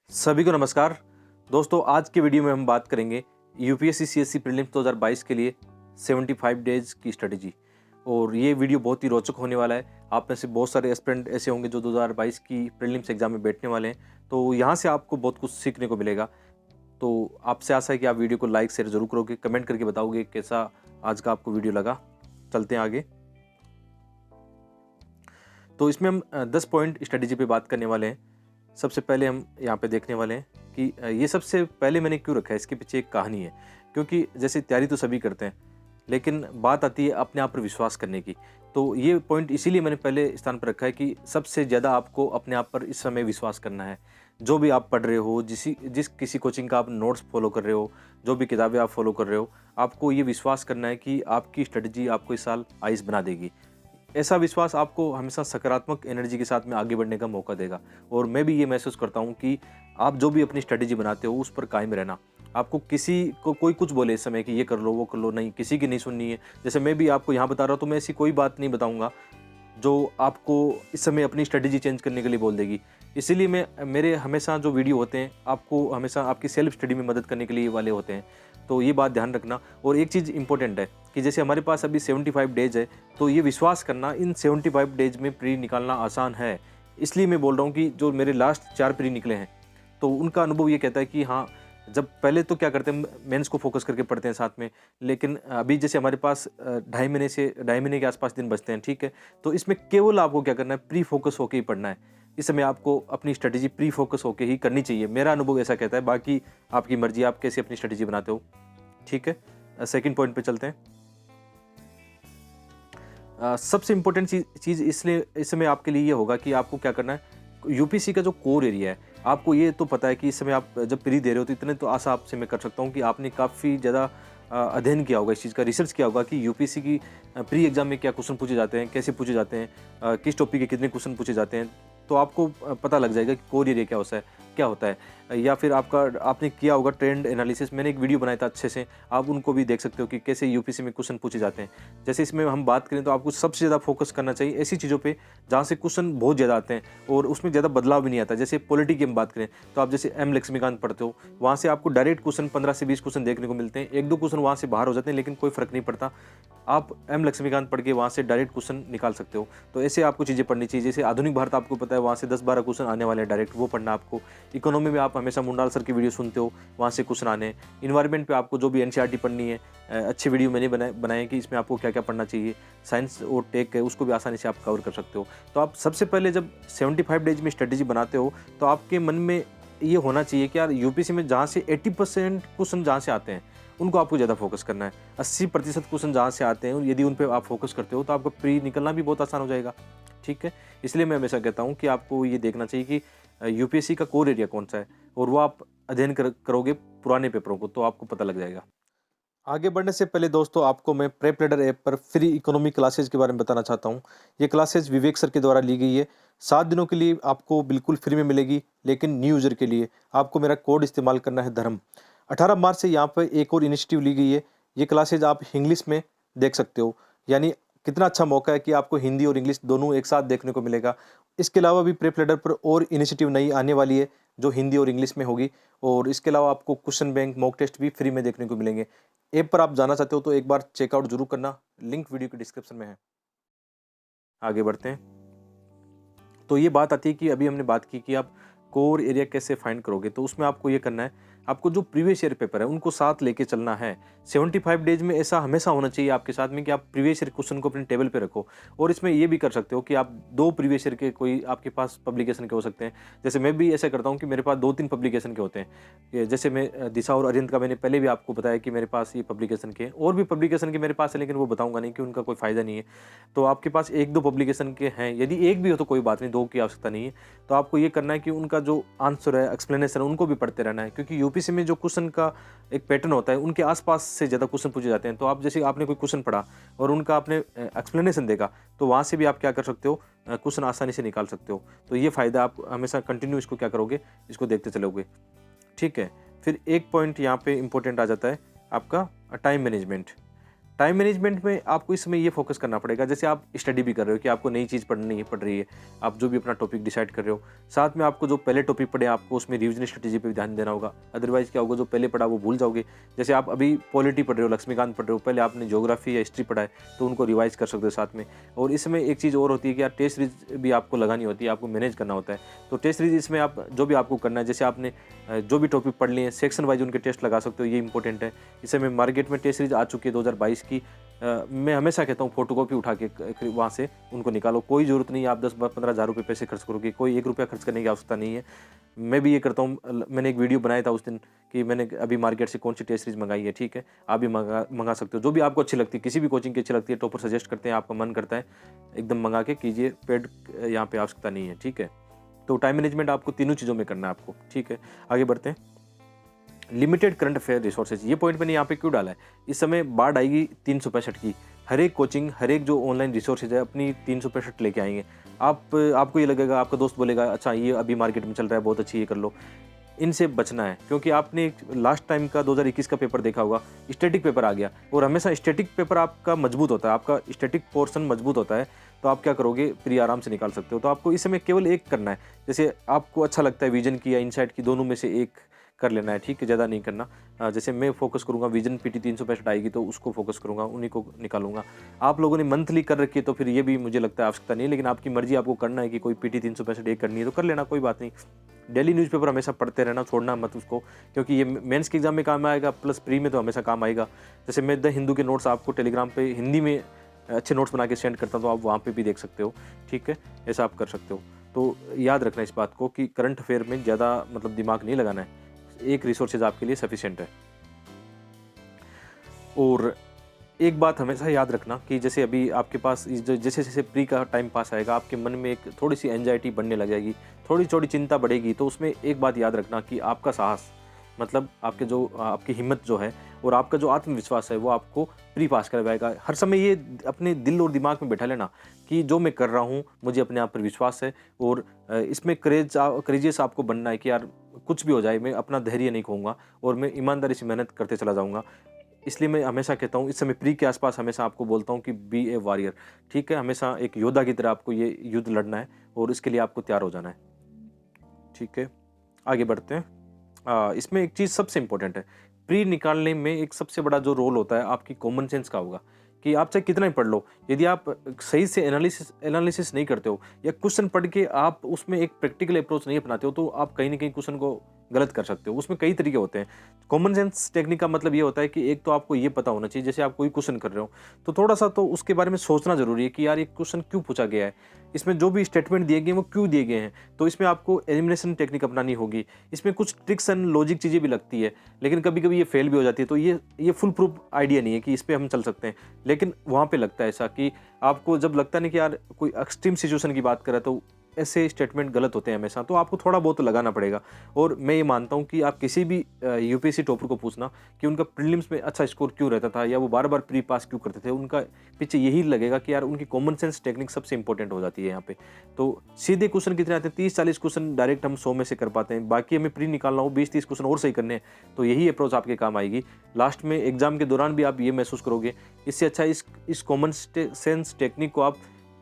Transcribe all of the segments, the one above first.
सभी को नमस्कार दोस्तों। आज के वीडियो में हम बात करेंगे यूपीएससी सीएससी प्रीलिम्स 2022 के लिए 75 डेज की स्ट्रेटजी। और ये वीडियो बहुत ही रोचक होने वाला है। आप में से बहुत सारे एस्पिरेंट ऐसे होंगे जो 2022 की प्रीलिम्स एग्जाम में बैठने वाले हैं, तो यहाँ से आपको बहुत कुछ सीखने को मिलेगा। तो आपसे आशा है कि आप वीडियो को लाइक शेयर जरूर करोगे, कमेंट करके बताओगे कैसा आज का आपको वीडियो लगा। चलते हैं आगे। तो इसमें हम 10 पॉइंट स्ट्रेटजी पे बात करने वाले हैं। सबसे पहले हम यहाँ पे देखने वाले हैं कि ये सबसे पहले मैंने क्यों रखा है, इसके पीछे एक कहानी है। क्योंकि जैसे तैयारी तो सभी करते हैं, लेकिन बात आती है अपने आप पर विश्वास करने की। तो ये पॉइंट इसीलिए मैंने पहले स्थान पर रखा है कि सबसे ज़्यादा आपको अपने आप पर इस समय विश्वास करना है। जो भी आप पढ़ रहे हो, जिस किसी कोचिंग का आप नोट्स फॉलो कर रहे हो, जो भी किताबें आप फॉलो कर रहे हो, आपको ये विश्वास करना है कि आपकी स्ट्रेटजी आपको इस साल आइस बना देगी। ऐसा विश्वास आपको हमेशा सकारात्मक एनर्जी के साथ में आगे बढ़ने का मौका देगा। और मैं भी ये महसूस करता हूँ कि आप जो भी अपनी स्ट्रेटजी बनाते हो उस पर कायम रहना। आपको किसी को कोई कुछ बोले इस समय कि ये कर लो वो कर लो, नहीं, किसी की नहीं सुननी है। जैसे मैं भी आपको यहाँ बता रहा हूँ, तो मैं ऐसी कोई बात नहीं बताऊँगा जो आपको इस समय अपनी स्ट्रेटजी चेंज करने के लिए बोल देगी। इसीलिए मेरे हमेशा जो वीडियो होते हैं आपको हमेशा आपकी सेल्फ स्टडी में मदद करने के लिए वाले होते हैं। तो ये बात ध्यान रखना। और एक चीज़ इंपॉर्टेंट है कि जैसे हमारे पास अभी 75 डेज है, तो ये विश्वास करना इन 75 डेज में प्री निकालना आसान है। इसलिए मैं बोल रहा हूँ कि जो मेरे लास्ट 4 प्री निकले हैं, तो उनका अनुभव ये कहता है कि हाँ, जब पहले तो क्या करते हैं, मेंस को फोकस करके पढ़ते हैं साथ में, लेकिन अभी जैसे हमारे पास 2.5 महीने के आसपास दिन बचते हैं, ठीक है। तो इसमें केवल आपको क्या करना है, प्री फोकस होकर ही पढ़ना है। इस समय आपको अपनी स्ट्रेटजी प्री फोकस होकर ही करनी चाहिए। मेरा अनुभव ऐसा कहता है, बाकी आपकी मर्जी, आप कैसे अपनी स्ट्रेटजी बनाते हो, ठीक है। सेकंड पॉइंट पे चलते हैं। सबसे इम्पोर्टेंट चीज़ इसलिए इस समय आपके लिए ये होगा कि आपको क्या करना है, यूपीसी का जो कोर एरिया है, आपको ये तो पता है कि इस समय आप जब प्री दे रहे हो, तो इतने तो आशा आपसे मैं कर सकता हूँ कि आपने काफ़ी ज़्यादा अध्ययन किया होगा, इस चीज़ का रिसर्च किया होगा कि यूपीसी की प्री एग्जाम में क्या क्वेश्चन पूछे जाते हैं, कैसे पूछे जाते हैं, किस टॉपिक के कितने क्वेश्चन पूछे जाते हैं। तो आपको पता लग जाएगा कि कोर एरिया क्या होता है। या फिर आपने किया होगा ट्रेंड एनालिसिस, मैंने एक वीडियो बनाया था अच्छे से, आप उनको भी देख सकते हो कि कैसे यूपीसी में क्वेश्चन पूछे जाते हैं। जैसे इसमें हम बात करें तो आपको सबसे ज़्यादा फोकस करना चाहिए ऐसी चीज़ों पे जहाँ से क्वेश्चन बहुत ज़्यादा आते हैं और उसमें ज़्यादा बदलाव भी नहीं आता। जैसे पॉलिटी की हम बात करें तो आप जैसे एम लक्ष्मीकांत पढ़ते हो, वहाँ से आपको डायरेक्ट क्वेश्चन 15 से 20 क्वेश्चन देखने को मिलते हैं। 1-2 क्वेश्चन वहाँ से बाहर हो जाते हैं, लेकिन कोई फर्क नहीं पड़ता। आप एम लक्ष्मीकांत पढ़ के वहाँ से डायरेक्ट क्वेश्चन निकाल सकते हो। तो ऐसे आपको चीज़ें पढ़नी चाहिए। जैसे आधुनिक भारत आपको पता है, वहाँ से 10-12 क्वेश्चन आने वाले हैं डायरेक्ट, वो पढ़ना आपको। इकोनॉमी में आप हमेशा मुंडाल सर की वीडियो सुनते हो, वहाँ से क्वेश्चन आने। इन्वायरमेंट पे आपको जो भी एनसीईआरटी पढ़नी है, अच्छे वीडियो मैंने बनाए कि इसमें आपको क्या क्या पढ़ना चाहिए। साइंस और टेक है, उसको भी आसानी से आप कवर कर सकते हो। तो आप सबसे पहले जब 75 डेज में स्ट्रेटजी बनाते हो, तो आपके मन में ये होना चाहिए कि यार यूपीसी में जहाँ से 80% क्वेश्चन जहाँ से आते हैं उनको आपको ज़्यादा फोकस करना है। 80% क्वेश्चन जहाँ से आते हैं, यदि उन पे आप फोकस करते हो तो आपका प्री निकलना भी बहुत आसान हो जाएगा, ठीक है। इसलिए मैं हमेशा कहता हूँ कि आपको ये देखना चाहिए कि यूपीएससी का कोर एरिया कौन सा है, और वो आप अध्ययन करोगे पुराने पेपरों को, तो आपको पता लग जाएगा। आगे बढ़ने से पहले दोस्तों, आपको मैं प्रेप लीडर ऐप पर फ्री इकोनॉमी क्लासेज के बारे में बताना चाहता हूँ। ये क्लासेज विवेक सर के द्वारा ली गई है। 7 दिनों के लिए आपको बिल्कुल फ्री में मिलेगी, लेकिन न्यू यूजर के लिए आपको मेरा कोड इस्तेमाल करना है, धर्म। 18 मार्च से यहाँ पर एक और इनिशिएटिव ली गई है। ये क्लासेज आप इंग्लिश में देख सकते हो, यानी कितना अच्छा मौका है कि आपको हिंदी और इंग्लिश दोनों एक साथ देखने को मिलेगा। इसके अलावा भी प्रेप लीडर पर और इनिशिएटिव नई आने वाली है जो हिंदी और इंग्लिश में होगी। और इसके अलावा आपको क्वेश्चन बैंक, मॉक टेस्ट भी फ्री में देखने को मिलेंगे। ऐप पर आप जाना चाहते हो तो एक बार चेकआउट जरूर करना, लिंक वीडियो के डिस्क्रिप्शन में है। आगे बढ़ते हैं। तो ये बात आती है कि अभी हमने बात की कि आप कोर एरिया कैसे फाइंड करोगे। तो उसमें आपको ये करना है, आपको जो प्रीवियस ईयर पेपर है उनको साथ लेके चलना है। 75 डेज में ऐसा हमेशा होना चाहिए आपके साथ में कि आप प्रीवियस ईयर क्वेश्चन को अपने टेबल पे रखो। और इसमें ये भी कर सकते हो कि आप 2 प्रीवियस ईयर के कोई आपके पास पब्लिकेशन के हो सकते हैं। जैसे मैं भी ऐसा करता हूँ कि मेरे पास 2-3 पब्लिकेशन के होते हैं। जैसे मैं दिशा और अरिहंत का मैंने पहले भी आपको बताया कि मेरे पास ये पब्लिकेशन के, और भी पब्लिकेशन के मेरे पास है, लेकिन वो बताऊंगा नहीं कि उनका कोई फायदा नहीं है। तो आपके पास 1-2 पब्लिकेशन के हैं, यदि एक भी हो तो कोई बात नहीं, 2 की आवश्यकता नहीं है। तो आपको ये करना है कि उनका जो आंसर है, एक्सप्लेनेशन है, उनको भी पढ़ते रहना है। क्योंकि यूपीसी में जो क्वेश्चन का एक पैटर्न होता है, उनके आसपास से ज़्यादा क्वेश्चन पूछे जाते हैं। तो आप जैसे आपने कोई क्वेश्चन पढ़ा और उनका आपने एक्सप्लेनेशन देखा, तो वहाँ से भी आप क्या कर सकते हो, क्वेश्चन आसानी से निकाल सकते हो। तो ये फ़ायदा, आप हमेशा कंटिन्यू इसको क्या करोगे, इसको देखते चलोगे, ठीक है। फिर एक पॉइंट यहाँ पे इंपॉर्टेंट आ जाता है आपका टाइम मैनेजमेंट। टाइम मैनेजमेंट में आपको इसमें ये फोकस करना पड़ेगा, जैसे आप स्टडी भी कर रहे हो कि आपको नई चीज़ पढ़नी पड़ रही है, आप जो भी अपना टॉपिक डिसाइड कर रहे हो, साथ में आपको जो पहले टॉपिक पढ़े आपको उसमें रिविजन स्ट्रेटेजी पे भी ध्यान देना होगा। अदरवाइज़ क्या होगा, जो पहले पढ़ा वो भूल जाओगे। जैसे आप अभी पॉलिटी पढ़ रहे हो, लक्ष्मीकांत पढ़ रहे हो, पहले आपने ज्योग्राफी या हिस्ट्री पढ़ा है तो उनको रिवाइज कर सकते हो साथ में। और इसमें एक चीज़ और होती है कि यार टेस्ट सीरीज भी आपको लगानी होती है, आपको मैनेज करना होता है। तो टेस्ट सीरीज इसमें आप जो भी आपको करना है, जैसे आपने जो भी टॉपिक पढ़ लिए हैं सेक्शन वाइज उनके टेस्ट लगा सकते हो, ये इंपॉर्टेंट है। इस समय मार्केट में टेस्ट सीरीज आ चुकी है 2022 की। मैं हमेशा कहता हूँ फोटोकॉपी उठा के वहाँ से उनको निकालो, कोई ज़रूरत नहीं है आप 10-15 हज़ार रुपये पैसे खर्च करोगे, कोई 1 रुपया खर्च करने की आवश्यकता नहीं है। मैं भी ये करता हूँ, मैंने एक वीडियो बनाया था उस दिन कि मैंने अभी मार्केट से कौन सी टेस्ट सीरीज मंगाई है, ठीक है, आप भी मंगा सकते हो, जो भी आपको अच्छी लगती है, किसी भी कोचिंग की अच्छी लगती है, टॉपर सजेस्ट करते हैं, आपका मन करता है एकदम मंगा के कीजिए, पेड यहाँ पे आवश्यकता नहीं है, ठीक है। तो टाइम मैनेजमेंट आपको तीनों चीज़ों में करना है आपको, ठीक है। आगे बढ़ते हैं। लिमिटेड करंट अफेयर रिसोर्सेज, ये पॉइंट मैंने यहाँ पे क्यों डाला है, इस समय बाढ़ आएगी 365 की, हर एक कोचिंग, हर एक जो ऑनलाइन रिसोर्सेज है अपनी 365 लेके आएंगे। आपको ये लगेगा, आपका दोस्त बोलेगा अच्छा ये अभी मार्केट में चल रहा है बहुत अच्छी, ये कर लो। इनसे बचना है, क्योंकि आपने लास्ट टाइम का 2021 का पेपर देखा होगा, स्टैटिक पेपर आ गया, और हमेशा स्टैटिक पेपर आपका मजबूत होता है, आपका स्टैटिक पोर्शन मजबूत होता है, तो आप क्या करोगे, प्री आराम से निकाल सकते हो। तो आपको इस समय केवल एक करना है, जैसे आपको अच्छा लगता है विजन की या इनसाइट की, दोनों में से एक कर लेना है, ठीक है, ज़्यादा नहीं करना। जैसे मैं फोकस करूंगा विजन पीटी 365 आएगी तो उसको फोकस करूंगा, उन्हीं को निकालूंगा। आप लोगों ने मंथली कर रखी है तो फिर ये भी मुझे लगता है आवश्यकता नहीं है, लेकिन आपकी मर्जी, आपको करना है कि कोई पीटी 365 एक करनी है तो कर लेना, कोई बात नहीं। डेली न्यूज़पेपर हमेशा पढ़ते रहना, छोड़ना मत उसको, क्योंकि ये मेंस के एग्जाम में काम आएगा, प्लस प्री में तो हमेशा काम आएगा। जैसे मैं द हिंदू के नोट्स आपको टेलीग्राम पे हिंदी में अच्छे नोट्स बना के सेंड करता हूँ, तो आप वहाँ पे भी देख सकते हो, ठीक है, ऐसा आप कर सकते हो। तो याद रखना इस बात को कि करंट अफेयर में ज़्यादा मतलब दिमाग नहीं लगाना है, एक रिसोर्सेज आपके लिए सफिशिएंट है। और एक बात हमेशा याद रखना कि जैसे अभी आपके पास जैसे जैसे प्री का टाइम पास आएगा, आपके मन में एक थोड़ी सी एंजाइटी बढ़ने लग जाएगी, थोड़ी थोड़ी चिंता बढ़ेगी, तो उसमें एक बात याद रखना कि आपका साहस, मतलब आपकी हिम्मत जो है और आपका जो आत्मविश्वास है वो आपको प्री पास करवाएगा। हर समय ये अपने दिल और दिमाग में बैठा लेना कि जो मैं कर रहा हूँ मुझे अपने आप पर विश्वास है, और इसमें करेजियस आपको बनना है कि यार कुछ भी हो जाए मैं अपना धैर्य नहीं खोऊंगा और मैं ईमानदारी से मेहनत करते चला जाऊंगा। इसलिए मैं हमेशा कहता हूँ, इस समय प्री के आसपास हमेशा आपको बोलता हूँ कि बी ए वॉरियर, ठीक है, हमेशा एक योद्धा की तरह आपको ये युद्ध लड़ना है और इसके लिए आपको तैयार हो जाना है, ठीक है। आगे बढ़ते हैं। इसमें एक चीज़ सबसे इंपॉर्टेंट है, प्री निकालने में एक सबसे बड़ा जो रोल होता है आपकी कॉमन सेंस का होगा, कि आप चाहे कितना ही पढ़ लो, यदि आप सही से एनालिसिस नहीं करते हो या क्वेश्चन पढ़ के आप उसमें एक प्रैक्टिकल अप्रोच नहीं अपनाते हो, तो आप कहीं ना कहीं क्वेश्चन को गलत कर सकते हो। उसमें कई तरीके होते हैं। कॉमन सेंस टेक्निक का मतलब ये होता है कि एक तो आपको ये पता होना चाहिए, जैसे आप कोई क्वेश्चन कर रहे हो तो थोड़ा सा तो उसके बारे में सोचना जरूरी है कि यार ये क्वेश्चन क्यों पूछा गया है, इसमें जो भी स्टेटमेंट दिए गए हैं वो क्यों दिए गए हैं। तो इसमें आपको एलिमिनेशन टेक्निक अपनानी होगी। इसमें कुछ ट्रिक्स एंड लॉजिक चीज़ें भी लगती है, लेकिन कभी कभी ये फेल भी हो जाती है। तो ये फुल प्रूफ आइडिया नहीं है कि इस पर हम चल सकते हैं, लेकिन वहाँ पे लगता है ऐसा कि आपको जब लगता नहीं कि यार कोई एक्सट्रीम सिचुएशन की बात कर रहा है तो ऐसे स्टेटमेंट गलत होते हैं हमेशा, तो आपको थोड़ा बहुत लगाना पड़ेगा। और मैं ये मानता हूँ कि आप किसी भी यूपीएससी टॉपर को पूछना कि उनका प्रीलिम्स में अच्छा स्कोर क्यों रहता था या वो बार बार प्री पास क्यों करते थे, उनका पीछे यही लगेगा कि यार उनकी कॉमन सेंस टेक्निक सबसे इंपॉर्टेंट हो जाती है यहाँ पे। तो सीधे क्वेश्चन कितने आते हैं, 30-40 क्वेश्चन डायरेक्ट हम 100 में से कर पाते हैं, बाकी हमें प्री निकालना हो 20-30 क्वेश्चन और सही करने हैं, तो यही अप्रोच आपके काम आएगी। लास्ट में एग्जाम के दौरान भी आप ये महसूस करोगे। इससे अच्छा इस कॉमन सेंस टेक्निक को आप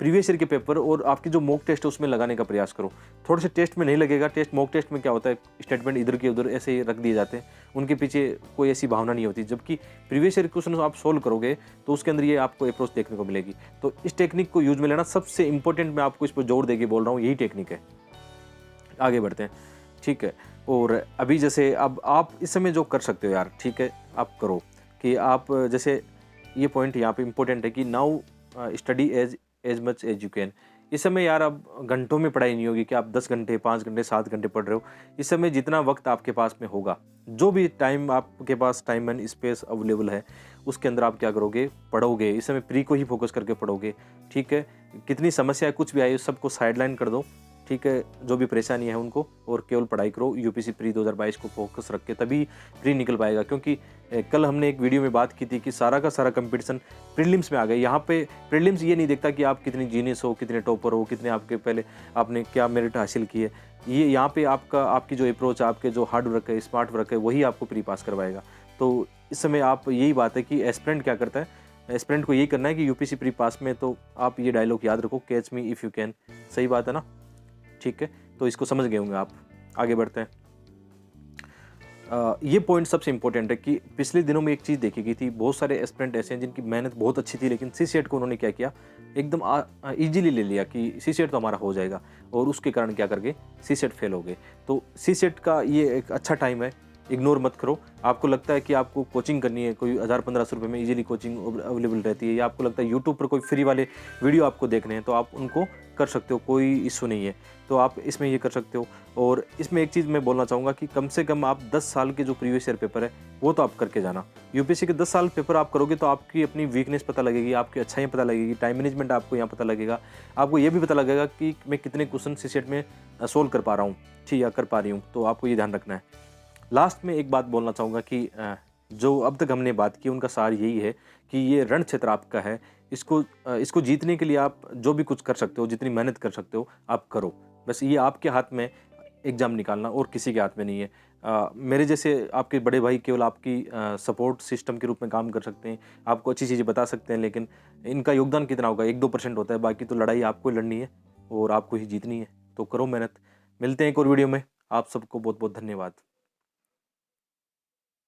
प्रीवियस ईयर के पेपर और आपकी जो मॉक टेस्ट है उसमें लगाने का प्रयास करो। थोड़े से टेस्ट में नहीं लगेगा, मॉक टेस्ट में क्या होता है, स्टेटमेंट इधर के उधर ऐसे ही रख दिए जाते हैं, उनके पीछे कोई ऐसी भावना नहीं होती। जबकि प्रीवियस ईयर क्वेश्चन आप सोल्व करोगे तो उसके अंदर ये आपको अप्रोच देखने को मिलेगी। तो इस टेक्निक को यूज में लेना सबसे इंपॉर्टेंट, मैं आपको इस पर जोर देके बोल रहा हूँ, यही टेक्निक है। आगे बढ़ते हैं, ठीक है। और अभी जैसे अब आप इस समय जो कर सकते हो यार, ठीक है, आप करो कि आप जैसे ये पॉइंट यहाँ पे इंपॉर्टेंट है कि now study as much as you can. इस समय यार अब घंटों में पढ़ाई नहीं होगी कि आप 10 घंटे 5 घंटे 7 घंटे पढ़ रहे हो। इस समय जितना वक्त आपके पास में होगा, जो भी टाइम आपके पास टाइम एंड स्पेस अवेलेबल है, उसके अंदर आप क्या करोगे, पढ़ोगे। इस समय प्री को ही फोकस करके पढ़ोगे, ठीक है। कितनी समस्या है कुछ भी आई सबको साइडलाइन कर दो, ठीक है, जो भी परेशानी है उनको, और केवल पढ़ाई करो। यूपीसी प्री 2022 को फोकस रख के तभी प्री निकल पाएगा। क्योंकि कल हमने एक वीडियो में बात की थी कि सारा का सारा कंपटीशन प्रीलिम्स में आ गया। यहाँ पे प्रीलिम्स ये नहीं देखता कि आप कितनी जीनियस हो, कितने टॉपर हो, कितने आपके पहले आपने क्या मेरिट हासिल की है। ये यहाँ पे आपकी जो अप्रोच है, आपके जो हार्ड वर्क है, स्मार्ट वर्क है, वही आपको प्री पास करवाएगा। तो इस समय आप यही बात है कि एस्पिरेंट क्या करता है, एस्पिरेंट को यही करना है कि यूपीसी प्री पास में, तो आप ये डायलॉग याद रखो, catch me if you can. सही बात है ना? ठीक है, तो इसको समझ गए होंगे आप। आगे बढ़ते हैं। ये पॉइंट सबसे इंपॉर्टेंट है कि पिछले दिनों में एक चीज़ देखी गई थी, बहुत सारे एस्पिरेंट ऐसे हैं जिनकी मेहनत बहुत अच्छी थी, लेकिन सीसेट को उन्होंने क्या किया, एकदम ईजिली ले लिया कि सीसेट तो हमारा हो जाएगा, और उसके कारण क्या कर गए, सीसेट फेल हो गए। तो सीसेट का ये एक अच्छा टाइम है, इग्नोर मत करो। आपको लगता है कि आपको कोचिंग करनी है, कोई 1000-1500 रुपये में ईजिली कोचिंग अवेलेबल रहती है, या आपको लगता है यूट्यूब पर कोई फ्री वाले वीडियो आपको देखने हैं, तो आप उनको कर सकते हो, कोई इशू नहीं है। तो आप इसमें ये कर सकते हो। और इसमें एक चीज़ मैं बोलना चाहूँगा कि कम से कम आप 10 साल के जो प्रीवियस ईयर पेपर है, वो तो आप करके जाना। यूपीएससी के 10 साल पेपर आप करोगे तो आपकी अपनी वीकनेस पता लगेगी, आपकी अच्छाइयाँ पता लगेगी, टाइम मैनेजमेंट आपको यहाँ पता लगेगा। आपको ये भी पता लगेगा कि मैं कितने क्वेश्चन सीसेट में सोल्व कर पा रहा हूँ, ठीक, या कर पा रही हूँ। तो आपको ये ध्यान रखना है। लास्ट में एक बात बोलना चाहूँगा कि जो अब तक हमने बात की उनका सार यही है कि ये रण क्षेत्र आपका है। इसको जीतने के लिए आप जो भी कुछ कर सकते हो, जितनी मेहनत कर सकते हो, आप करो। बस ये आपके हाथ में एग्ज़ाम निकालना, और किसी के हाथ में नहीं है। मेरे जैसे आपके बड़े भाई केवल आपकी सपोर्ट सिस्टम के रूप में काम कर सकते हैं, आपको अच्छी चीज़ें बता सकते हैं, लेकिन इनका योगदान कितना होगा, 1-2% होता है। बाकी तो लड़ाई आपको ही लड़नी है और आपको ही जीतनी है। तो करो मेहनत। मिलते हैं एक और वीडियो में। आप सबको बहुत बहुत धन्यवाद।